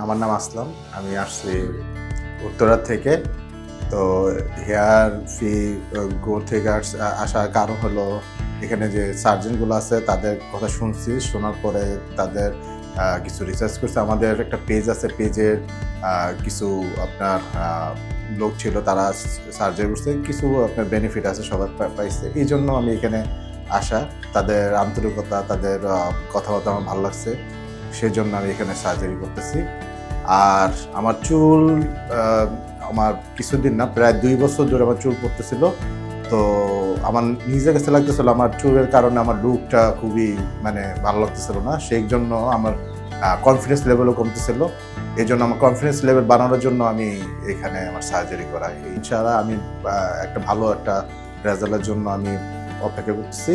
আমার নাম আসলাম। আমি আসছি উত্তরা থেকে। তো হেয়ার ফি গ্রো থেকে আসার কারণ হলো এখানে যে সার্জনগুলো আছে তাদের কথা শুনছি। শোনার পরে তাদের কিছু রিসার্চ করছি। আমাদের একটা পেজ আছে, পেজের কিছু আপনার লোক ছিল, তারা সার্জারি করছে। কিছু আপনার বেনিফিট আছে, সবার পাইছে। এইজন্য আমি এখানে আসা। তাদের আন্তরিকতা, তাদের কথাবার্তা আমার ভালো লাগছে। সেজন্য আমি এখানে সার্জারি করতেছি। আর আমার চুল আ আমার কিছুদিন না, প্রায় ২ বছর ধরে আমার চুল পড়তেছিল। তো আমার নিজের কাছে লাগতেছিল আমার চুলের কারণে আমার লুকটা খুবই মানে ভালো লাগতেছিল না। সেইজন্য আমার কনফিডেন্স লেভেলও কমতেছিল। এজন্য আমার কনফিডেন্স লেভেল বাড়ানোর জন্য আমি এখানে আমার সার্জারি করাই। ইনশাআল্লাহ আমি একটা ভালো একটা রেজাল্টের জন্য আমি অপেক্ষা করতেছি।